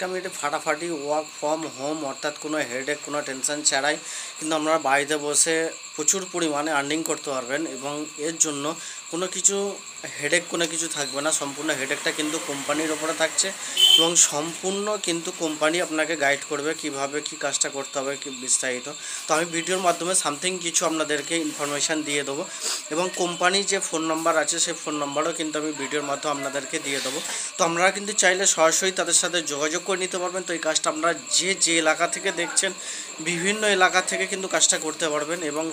আজকে আমি এটা ফাটাফাটি ওয়ার্ক ফ্রম হোম অর্থাৎ কোনো হেডেক কোনো টেনশন ছাড়াই কিন্তু আপনারা বাড়িতে বসে প্রচুর পরিমাণে আর্নিং করতে পারবেন এবং এর জন্য কোনো কিছু হেডেক কোনো কিছু থাকবে না। সম্পূর্ণ হেডেকটা কিন্তু কোম্পানির ওপরে থাকছে এবং সম্পূর্ণ কিন্তু কোম্পানি আপনাকে গাইড করবে কিভাবে কি কাজটা করতে হবে কি বিস্তারিত। তো আমি ভিডিওর মাধ্যমে সামথিং কিছু আপনাদেরকে ইনফরমেশান দিয়ে দেবো এবং কোম্পানির যে ফোন নাম্বার আছে সেই ফোন নাম্বারও কিন্তু আমি ভিডিওর মাধ্যমে আপনাদেরকে দিয়ে দেবো। তো আপনারা কিন্তু চাইলে সরাসরি তাদের সাথে যোগাযোগ করে নিতে পারবেন। তো এই কাজটা আপনারা যে এলাকা থেকে দেখছেন বিভিন্ন এলাকা থেকে কিন্তু কাজটা করতে পারবেন এবং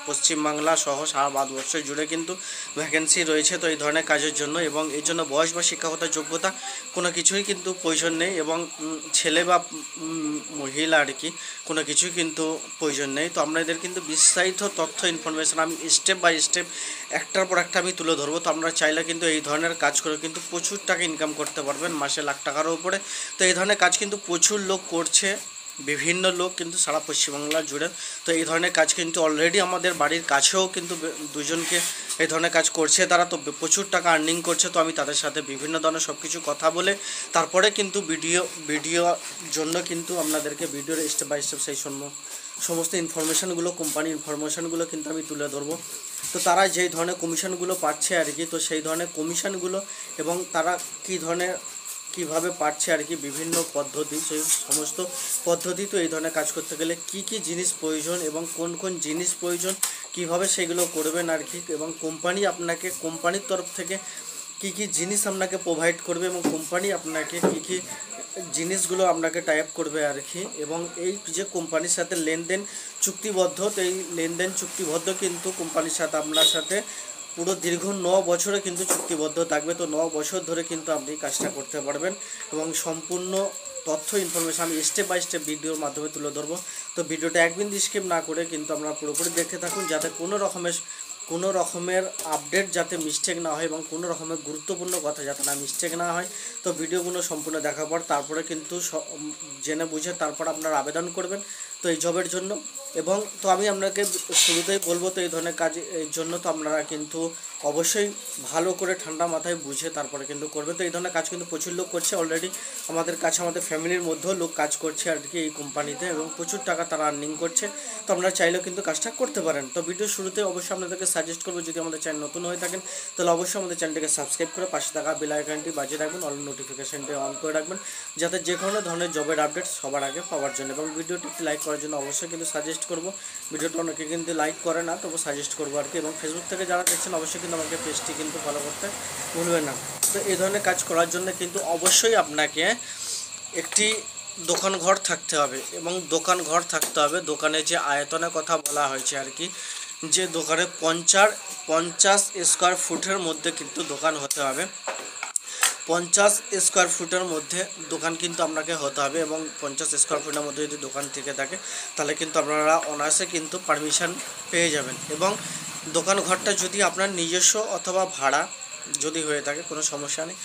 পশ্চিমবাংলা সহ সারা ভারতবর্ষ জুড়ে কিন্তু ভ্যাকেন্সি রয়েছে তো এই ধরনের কাজের জন্য। এবং এর জন্য বয়স বা শিক্ষাগত যোগ্যতা কোনো কিছুই কিন্তু প্রয়োজন নেই এবং ছেলে বা মহিলা আর কি কোনো কিছুই কিন্তু প্রয়োজন নেই। তো আপনাদের কিন্তু বিস্তারিত তথ্য ইনফরমেশান আমি স্টেপ বাই স্টেপ একটার পর একটা আমি তুলে ধরবো। তো আমরা চাইলে কিন্তু এই ধরনের কাজ করে কিন্তু প্রচুর টাকা ইনকাম করতে পারবেন, মাসে লাখ টাকার উপরে। তো এই ধরনের কাজ কিন্তু প্রচুর লোক করছে, বিভিন্ন লোক কিন্তু সারা পশ্চিমবাংলা জুড়ে। তো এই ধরনের কাজ কিন্তু অলরেডি আমাদের বাড়ির কাছেও কিন্তু দুজনকে এই ধরনের কাজ করছে তারা, তো প্রচুর টাকা আর্নিং করছে। তো আমি তাদের সাথে বিভিন্ন ধরনের সব কিছু কথা বলে তারপরে কিন্তু ভিডিও জন্য কিন্তু আপনাদেরকে ভিডিওর স্টেপ বাই স্টেপ সেই সমস্ত ইনফরমেশানগুলো কোম্পানির ইনফরমেশানগুলো কিন্তু আমি তুলে ধরবো। তো তারা যেই ধরনের কমিশনগুলো পাচ্ছে আর কি, তো সেই ধরনের কমিশনগুলো এবং তারা কীভাবে পাচ্ছে আর কি বিভিন্ন পদ্ধতি, সেই সমস্ত পদ্ধতি। তো এই ধরনের কাজ করতে গেলে কি কি জিনিস প্রয়োজন এবং কোন কোন জিনিস প্রয়োজন কিভাবে সেগুলো করবেন আর কি, এবং কোম্পানি আপনাকে কোম্পানির তরফ থেকে কি কি জিনিস আপনাকে প্রোভাইড করবে এবং কোম্পানি আপনাকে কি কি জিনিসগুলো আপনাকে টাইপ করবে আর কি। এবং এই যে কোম্পানির সাথে লেনদেন চুক্তিবদ্ধ, তো এই লেনদেন চুক্তিবদ্ধ কিন্তু কোম্পানির সাথে আপনার সাথে পুরো দীর্ঘ 9 বছরে কিন্তু চুক্তিবদ্ধ থাকবে। তো 9 বছর ধরে কিন্তু আপনি কাজটা করতে পারবেন এবং সম্পূর্ণ তথ্য ইনফরমেশান আমি স্টেপ বাই স্টেপ ভিডিওর মাধ্যমে তুলে ধরবো। তো ভিডিওটা একদিন স্কিপ না করে কিন্তু আপনারা পুরোপুরি দেখতে থাকুন, যাতে কোনো রকমের আপডেট যাতে মিস্টেক না হয় এবং কোনো রকমের গুরুত্বপূর্ণ কথা যাতে না মিস্টেক না হয়। তো ভিডিওগুলো সম্পূর্ণ দেখার পর তারপরে কিন্তু জেনে বুঝে তারপর আপনারা আবেদন করবেন তো এই জবের জন্য। এবং তো আমি আপনাকে শুরুতেই বলবো, তো এই ধরনের কাজ এই জন্য তো আপনারা কিন্তু অবশ্যই ভালো করে ঠান্ডা মাথায় বুঝে তারপরে কিন্তু করবে। তো এই ধরনের কাজ কিন্তু প্রচুর লোক করছে অলরেডি, আমাদের কাছে আমাদের ফ্যামিলির মধ্যেও লোক কাজ করছে আর কি এই কোম্পানিতে এবং প্রচুর টাকা তারা আর্নিং করছে। তো আপনারা চাইলেও কিন্তু কাজটা করতে পারেন। তো ভিডিও শুরুতে অবশ্যই আপনাদেরকে সাজেস্ট করবো, যদি আমাদের চ্যানেল নতুন হয়ে থাকেন তাহলে অবশ্যই আমাদের চ্যানেলটিকে সাবস্ক্রাইব করে পাশে থাকা বেল আইকনটি বাজিয়ে রাখবেন, অল নোটিফিকেশনটি অন করে রাখবেন, যাতে যে কোনো ধরনের জবের আপডেট সবার আগে পাওয়ার জন্য। এবং ভিডিওটি লাইক করার জন্য অবশ্যই কিন্তু সাজেস্ট করবো। ভিডিওটা অনেকে কিন্তু লাইক করে না, তবু সাজেস্ট করবো আর কি। এবং ফেসবুক থেকে যারা দেখছেন অবশ্যই কিন্তু আমাকে পেজটি কিন্তু ফলো করতে ভুলবেন না। তো এই ধরনের কাজ করার জন্য কিন্তু অবশ্যই আপনাকে একটি দোকান ঘর থাকতে হবে এবং দোকান ঘর থাকতে হবে। দোকানে যে আয়তনের কথা বলা হয়েছে আর কি, যে দোকানে 50 স্কোয়ার ফুটের মধ্যে কিন্তু দোকান হতে হবে, 50 স্কোয়ার ফুটের মধ্যে দোকান কিন্তু আপনাকে হতে হবে। এবং 50 স্কোয়ার ফুটের মধ্যে যদি দোকান থেকে থাকে তাহলে কিন্তু আপনারা অনায়াসে কিন্তু পারমিশন পেয়ে যাবেন। এবং দোকান ঘরটা যদি আপনার নিজস্ব অথবা ভাড়া যদি হয়ে থাকে কোনো সমস্যা নেই,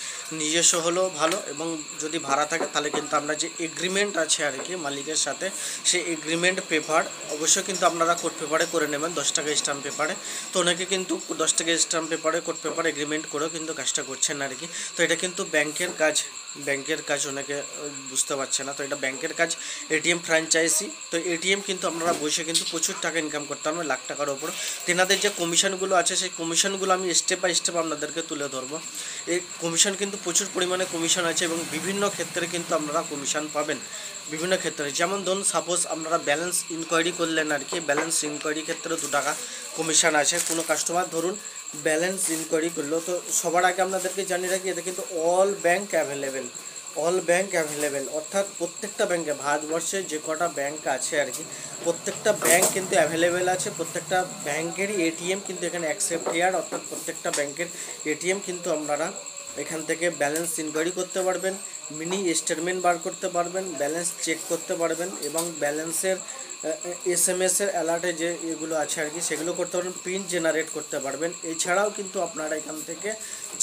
নিজস্ব হলেও ভালো। এবং যদি ভাড়া থাকে তাহলে কিন্তু আপনার যে এগ্রিমেন্ট আছে আর কি মালিকের সাথে, সেই এগ্রিমেন্ট পেপার অবশ্যই কিন্তু আপনারা কোর্ট পেপারে করে নেবেন 10 টাকা স্ট্যাম্প পেপারে। তো অনেকে কিন্তু 10 টাকা স্ট্যাম্প পেপারে কোর্ট পেপার এগ্রিমেন্ট করেও কিন্তু কাজটা করছেন আর কি। তো এটা কিন্তু ব্যাংকের কাজ অনেকে বুঝতে পারছে না। তো এটা ব্যাংকের কাজ, এটিএম ফ্র্যাঞ্চাইজি। তো এটিএম কিন্তু আপনারা বসে কিন্তু প্রচুর টাকা ইনকাম করতে পারবেন, লাখ টাকার ওপর। তেনাদের যে কমিশনগুলো আছে সেই কমিশনগুলো আমি স্টেপ বাই স্টেপ আপনাদেরকে তুলে ধরবো। এই কমিশন কিন্তু প্রচুর পরিমাণে কমিশন আছে এবং বিভিন্ন ক্ষেত্রে কিন্তু আপনারা কমিশন পাবেন। বিভিন্ন ক্ষেত্রে যেমন ধরুন সাপোজ আপনারা ব্যালেন্স ইনকোয়ারি করলেন আর কি, ব্যালেন্স ইনকোয়ারি ক্ষেত্রে 2 টাকা কমিশন আছে। কোনো কাস্টমার ধরুন ব্যালেন্স ইনকোয়ারি করলো, তো সবার আগে আপনাদেরকে জানিয়ে রাখি এটা কিন্তু অল ব্যাংক অ্যাভেলেবেল, অর্থাৎ প্রত্যেকটা ব্যাংকে ভারতবর্ষে যে কটা ব্যাংক আছে আর কি প্রত্যেকটা ব্যাংক কিন্তু অ্যাভেলেবেল আছে। প্রত্যেকটা ব্যাংকেরই এটিএম কিন্তু এখানে অ্যাকসেপ্ট হেয়ার, অর্থাৎ প্রত্যেকটা ব্যাংকের এটিএম কিন্তু আপনারা এখান থেকে ব্যালেন্স ইনকোয়ারি করতে পারবেন, মিনি স্টেটমেন্ট বার করতে পারবেন, ব্যালেন্স চেক করতে পারবেন এবং ব্যালেন্সের SMS এর অ্যালার্টে যে এগুলো আছে আর কি সেগুলো করতে পারবেন, পিন জেনারেট করতে পারবেন। এছাড়াও কিন্তু আপনারা এখান থেকে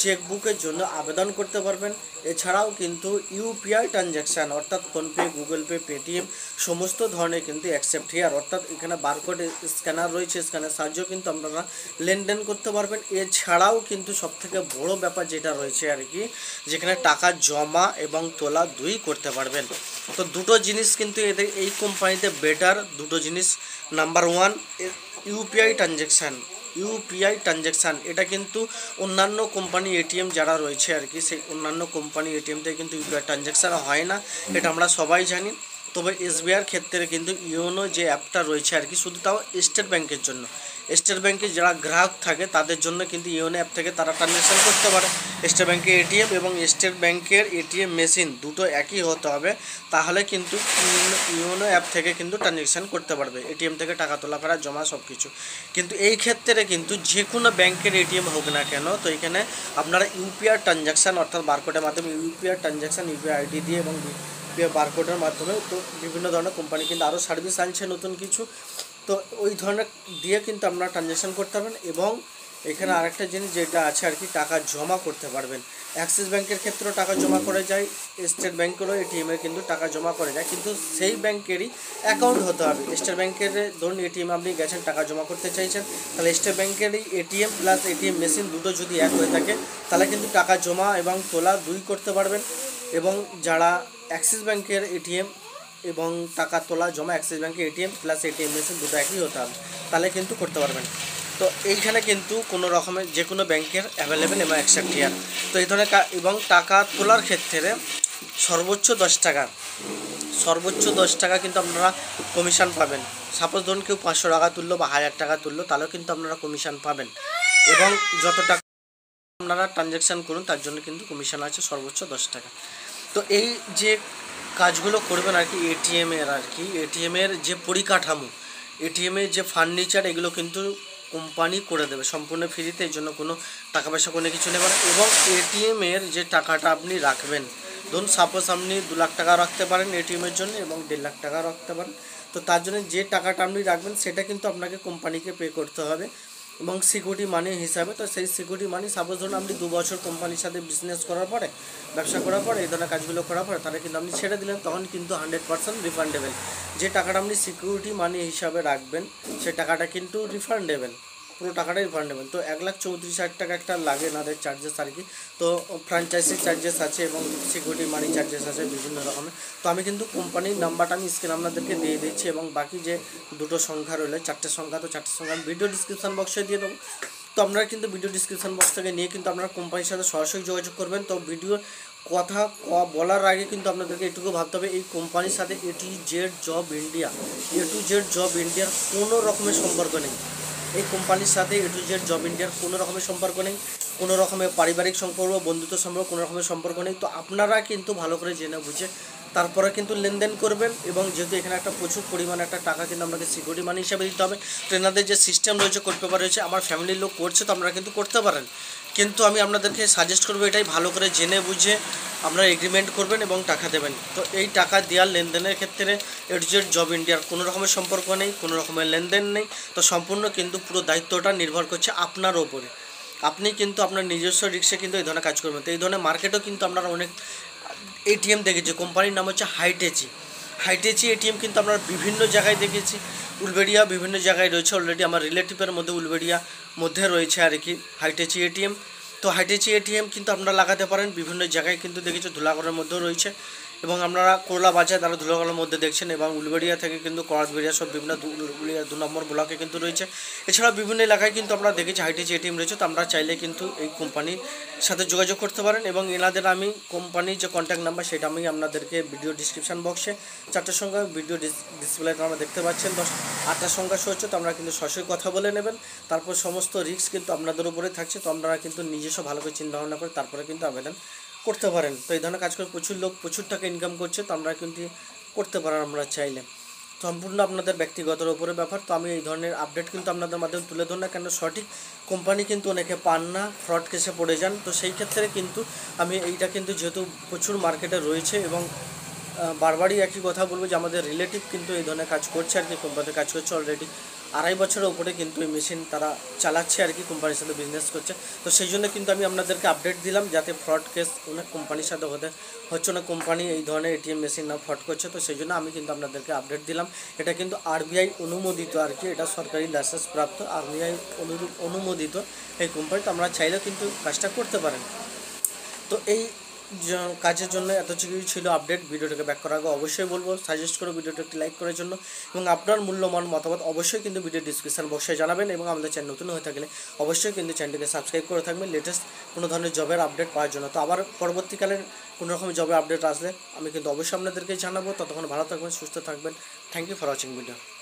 চেকবুকের জন্য আবেদন করতে পারবেন। এছাড়াও কিন্তু ইউপিআই ট্রানজ্যাকশান অর্থাৎ ফোনপে, গুগল পে, পেটিএম সমস্ত ধরনের কিন্তু অ্যাকসেপ্ট হিয়ার, অর্থাৎ এখানে বারকোড স্ক্যানার রয়েছে, স্ক্যানের সাহায্যেও কিন্তু আপনারা লেনদেন করতে পারবেন। এছাড়াও কিন্তু সবথেকে বড় ব্যাপার যেটা রয়েছে আর কি, যেখানে টাকা জমা এবং তোলা দুই করতে পারবেন। তো দুটো জিনিস কিন্তু এদের এই কোম্পানিতে বেটার, দুটো জিনিস। নাম্বার ওয়ান, ইউপিআই ট্রানজ্যাকশান এটা কিন্তু অন্যান্য কোম্পানি এটিএম যারা রয়েছে আর কি, সেই অন্যান্য কোম্পানি এটিএমতে কিন্তু ইউপিআই ট্রানজ্যাকশান হয় না, এটা আমরা সবাই জানি। তবে এসবিআইয়ের ক্ষেত্রে কিন্তু ইওনো যে অ্যাপটা রয়েছে আর কি, শুধু তাও স্টেট ব্যাংকের জন্য, স্টেট ব্যাংকে যারা গ্রাহক থাকে তাদের জন্য কিন্তু ইওনো অ্যাপ থেকে তারা ট্রানজ্যাকশান করতে পারে। স্টেট ব্যাংকের এটিএম এবং স্টেট ব্যাংকের এটিএম মেশিন দুটো একই হতে হবে, তাহলে কিন্তু ইওনো অ্যাপ থেকে কিন্তু ট্রানজ্যাকশান করতে পারবে, এটিএম থেকে টাকা তোলা ফেরা জমা সব কিছু। কিন্তু এই ক্ষেত্রে কিন্তু যে কোনো ব্যাংকের এটিএম হোক না কেন, তো এখানে আপনারা ইউপিআই ট্রানজ্যাকশান অর্থাৎ বারকোডের মাধ্যমে ইউপিআই ট্রানজ্যাকশান, ইউপিআই আইডি দিয়ে এবং বারকোডের মাধ্যমে, তো বিভিন্ন ধরনের কোম্পানি কিন্তু আরও সার্ভিস আনছে নতুন কিছু, তো ওই ধরনের দিয়ে কিন্তু আপনারা ট্রানজ্যাকশান করতে পারবেন। এবং এখানে আরেকটা জিনিস যেটা আছে আর কি, টাকা জমা করতে পারবেন। অ্যাক্সিস ব্যাংকের ক্ষেত্রেও টাকা জমা করে যায়, স্টেট ব্যাংকেরও এটিএমে কিন্তু টাকা জমা করে যায়, কিন্তু সেই ব্যাংকেরই অ্যাকাউন্ট হতে হবে। স্টেট ব্যাংকের ধরুন এটিএম আপনি গেছেন টাকা জমা করতে চাইছেন, তাহলে স্টেট ব্যাংকেরই এটিএম প্লাস এটিএম মেশিন দুটো যদি এক হয়ে থাকে, তাহলে কিন্তু টাকা জমা এবং তোলা দুই করতে পারবেন। এবং যারা অ্যাক্সিস ব্যাংকের এটিএম এবং টাকা তোলা জমা, অ্যাক্সিস ব্যাংকের এটিএম প্লাস এটিএম মেশিন দুটো একই হতে হবে, তাহলে কিন্তু করতে পারবেন। তো এইখানে কিন্তু কোনো রকমের যে কোনো ব্যাংকের অ্যাভেলেবেল এবং অ্যাকসেপ্ট হিয়ার। তো এই ধরনের এবং টাকা তোলার ক্ষেত্রে সর্বোচ্চ 10 টাকা কিন্তু আপনারা কমিশন পাবেন। সাপোজ ধরুন কেউ 500 টাকা তুললো বা 1000 টাকা তুললো, তাহলেও কিন্তু আপনারা কমিশন পাবেন। এবং যত টাকা আপনারা ট্রানজ্যাকশান করুন তার জন্য কিন্তু কমিশন আছে সর্বোচ্চ 10 টাকা। তো এই যে কাজগুলো করবেন আর কি এটিএমের যে পরিকাঠামো, এটিএমের যে ফার্নিচার, এগুলো কিন্তু কোম্পানি করে দেবে সম্পূর্ণ ফ্রিতে, এই জন্য কোনো টাকা পয়সা কোনো কিছু নেবেন। এবং এটিএমের যে টাকাটা আপনি রাখবেন, ধরুন সাপোজ আপনি 2 লাখ টাকা রাখতে পারেন এটিএমের জন্য এবং 1.5 লাখ টাকা রাখতে পারেন, তো তার জন্য যে টাকাটা আপনি রাখবেন সেটা কিন্তু আপনাকে কোম্পানিকে পে করতে হবে এবং সিকিউরিটি মানি হিসাবে। তো সেই সিকিউরিটি মানি সাপোজ ধরুন আপনি 2 বছর কোম্পানির সাথে বিজনেস করার পরে, ব্যবসা করার পরে, এই ধরনের কাজগুলো করার পরে তাহলে কিন্তু আপনি ছেড়ে দিলেন, তখন কিন্তু 100% রিফান্ডেবল। যে টাকাটা আপনি সিকিউরিটি মানি হিসাবে রাখবেন সেই টাকাটা কিন্তু রিফান্ডেবল, পুরো টাকাটাই রিফান্ডেবল। তো 1,34,000 টাকা একটা লাগে এনাদের চার্জেস আর কি। তো ফ্র্যাঞ্চাইজি চার্জেস আছে এবং সিকিউরিটি মানি চার্জেস আছে বিভিন্ন রকমের। তো আমি কিন্তু কোম্পানির নাম্বারটা আমি স্ক্রিনে আপনাদেরকে দিয়ে দিচ্ছি এবং বাকি যে দুটো সংখ্যা রইলে 4টে সংখ্যা, তো 4টে সংখ্যা আমি ভিডিও ডিসক্রিপশান বক্সে দিয়ে দেবো। তো আপনারা কিন্তু ভিডিও ডিসক্রিপশান বক্স থেকে নিয়ে কিন্তু আপনারা কোম্পানির সাথে সরাসরি যোগাযোগ করবেন। তো ভিডিও কথা বলার আগে কিন্তু আপনাদেরকে এটুকু ভাবতে হবে, এই কোম্পানির সাথে এ টু জেড জব ইন্ডিয়ার কোনো রকমের সম্পর্ক নেই। এই কোম্পানির সাথে এ টু জেড জব ইন্ডিয়ার কোনো রকমের সম্পর্ক নেই, কোনো রকমের পারিবারিক সম্পর্ক, বন্ধুত্ব সম্পর্ক, কোনো রকমের সম্পর্ক নেই। তো আপনারা কিন্তু ভালো করে জেনে বুঝে তারপরে কিন্তু লেনদেন করবেন। এবং যেহেতু এখানে একটা প্রচুর পরিমাণে একটা টাকা কিন্তু আপনাকে সিকিউরিটি মানি হিসাবে দিতে হবে, তো এনাদের যে সিস্টেম রয়েছে, কোড পেপার রয়েছে, আমার ফ্যামিলির লোক করছে, তো আপনারা কিন্তু করতে পারেন। কিন্তু আমি আপনাদেরকে সাজেস্ট করবো এটাই, ভালো করে জেনে বুঝে আপনারা এগ্রিমেন্ট করবেন এবং টাকা দেবেন। তো এই টাকা দেওয়ার লেনদেনের ক্ষেত্রে এ টু জেড জব ইন্ডিয়ার কোনো রকমের সম্পর্ক নেই, কোনো রকমের লেনদেন নেই। তো সম্পূর্ণ কিন্তু পুরো দায়িত্বটা নির্ভর করছে আপনার ওপরে। আপনি কিন্তু আপনার নিজস্ব রিস্কে কিন্তু এই ধরনের কাজ করবেন। তো এই ধরনের মার্কেটও কিন্তু আপনারা অনেক এটিএম দেখেছি, কোম্পানির নাম হচ্ছে হাইটেচি এটিএম কিন্তু আমরা বিভিন্ন জায়গায় দেখেছি। উলবেড়িয়া বিভিন্ন জায়গায় রয়েছে, অলরেডি আমার রিলেটিভের মধ্যে উলবেড়িয়া মধ্যে রয়েছে আর কি হাইটেচি এটিএম। তো হাইটেচি এটিএম কিন্তু আপনারা লাগাতে পারেন, বিভিন্ন জায়গায় কিন্তু দেখেছি, ধুলাগড়ের মধ্যেও রয়েছে এবং আপনারা করলা বাজার তারা ধুলাগড়ের মধ্যে দেখছেন, এবং উলবেড়িয়া থেকে কিন্তু করাতবেড়িয়া সব বিভিন্ন উলবেড়িয়া 2 নম্বর ব্লকে কিন্তু রয়েছে। এছাড়া বিভিন্ন এলাকায় কিন্তু আমরা দেখেছি হাইটেচি এটিএম রয়েছে। তো আমরা চাইলে কিন্তু এই কোম্পানির সাথে যোগাযোগ করতে পারেন এবং এনাদের আমি কোম্পানির যে কন্ট্যাক্ট নাম্বার সেটা আমি আপনাদেরকে ভিডিও ডিসক্রিপশান বক্সে 4টের সংখ্যা ভিডিও ডিসপ্লেতে আমরা দেখতে পাচ্ছেন, 8টার সংখ্যা শো হচ্ছে। তো আমরা কিন্তু সরাসরি কথা বলে নেবেন, তারপর সমস্ত রিস্ক কিন্তু আপনাদের উপরে থাকছে। তো আপনারা কিন্তু নিজস্ব ভালো করে চিন্তা ভাবনা করে তারপরে কিন্তু আবেদন করতে পারেন। তো এই ধরনের কাজ করে প্রচুর লোক প্রচুর টাকা ইনকাম করছে, তো আমরা কিন্তু করতে পারেন আমরা চাইলে। সম্পূর্ণ আপনাদের ব্যক্তিগতের উপরে ব্যাপার। তো আমি এই ধরনের আপডেট কিন্তু আপনাদের মাধ্যমে তুলে ধরুন না, কেন সঠিক কোম্পানি কিন্তু অনেকে পান না, ফ্রড কেসে পড়ে যান। তো সেই ক্ষেত্রে কিন্তু আমি এইটা কিন্তু যেহেতু প্রচুর মার্কেটে রয়েছে এবং বারবারই একই কথা বলবো যে আমাদের রিলেটিভ কিন্তু এই ধরনের কাজ করছে আর কি, কোম্পানিতে কাজ করছে অলরেডি 2.5 বছরের উপরে কিন্তু এই মেশিন তারা চালাচ্ছে আর কি, কোম্পানির সাথে বিজনেস করছে। তো সেই জন্য কিন্তু আমি আপনাদেরকে আপডেট দিলাম, যাতে ফ্রড কেস অনেক কোম্পানির সাথে হচ্ছে না, কোম্পানি এই ধরনের এটিএম মেশিন না ফ্রড করছে। তো সেই জন্য আমি কিন্তু আপনাদেরকে আপডেট দিলাম। এটা কিন্তু আরবিআই অনুমোদিত আর কি, এটা সরকারি লাইসেন্স প্রাপ্ত আরবিআই অনুমোদিত এই কোম্পানি। তো আমরা চাইলেও কিন্তু কাজটা করতে পারেন। তো এই কাজের জন্য এত কিছু ছিল আপডেট। ভিডিওটাকে ব্যাক করার আগে অবশ্যই বলবো, সাজেস্ট করো ভিডিওটা একটি লাইক করার জন্য, এবং আপনার মূল্যবান মতামত অবশ্যই কিন্তু ভিডিও ডিসক্রিপশন বক্সে জানাবেন, এবং আমাদের চ্যানেল নতুন হয়ে থাকলে অবশ্যই কিন্তু চ্যানেলটিকে সাবস্ক্রাইব করে থাকবেন লেটেস্ট কোনো ধরনের জবের আপডেট পাওয়ার জন্য। তো আবার পরবর্তীকালের কোনো রকম জবের আপডেট আসলে আমি কিন্তু অবশ্যই আপনাদেরকে জানাবো। ততক্ষণ ভালো থাকবেন, সুস্থ থাকবেন। Thank you for watching video.